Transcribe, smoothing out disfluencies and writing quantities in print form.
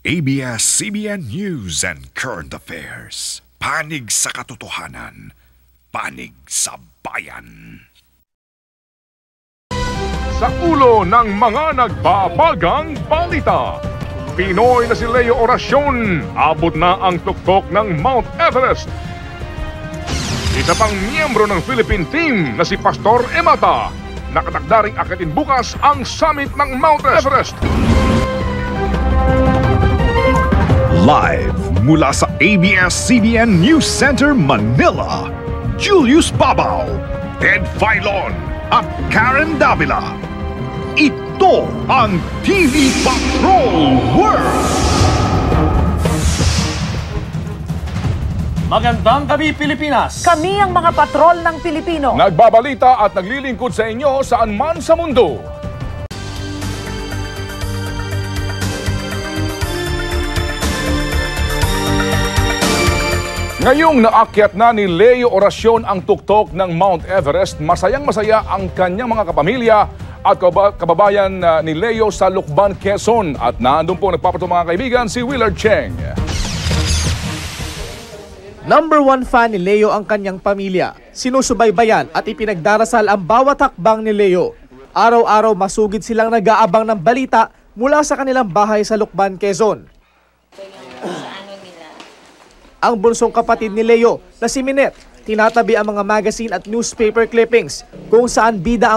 ABS-CBN News and Current Affairs. Panig sa katotohanan. Panig sa bayan. Sa ulo ng mga nagbabagang balita, Pinoy na si Leo Oracion, abot na ang tuktok ng Mount Everest. Isa pang miyembro ng Philippine team na si Pastor Emata, nakatakdaring akitin bukas ang summit ng Mount Everest. Live mula sa ABS-CBN News Center, Manila, Julius Babaw, Ted Filon at Karen Davila. Ito ang TV Patrol World! Magandang gabi, Pilipinas! Kami ang mga patrol ng Pilipino. Nagbabalita at naglilingkod sa inyo saan man sa mundo. Ngayong naakyat na ni Leo Oracion ang tuktok ng Mount Everest, masayang-masaya ang kanyang mga kapamilya at kababayan ni Leo sa Lucban, Quezon. At naandun po nagpapato mga kaibigan si Willard Cheng. Number 1 fan ni Leo ang kanyang pamilya. Sinusubaybayan at ipinagdarasal ang bawat hakbang ni Leo. Araw-araw masugid silang nag-aabang ng balita mula sa kanilang bahay sa Lucban, Quezon. Ang bunsong kapatid ni Leo na si Minet, tinatabi ang mga magazine at newspaper clippings kung saan bida ang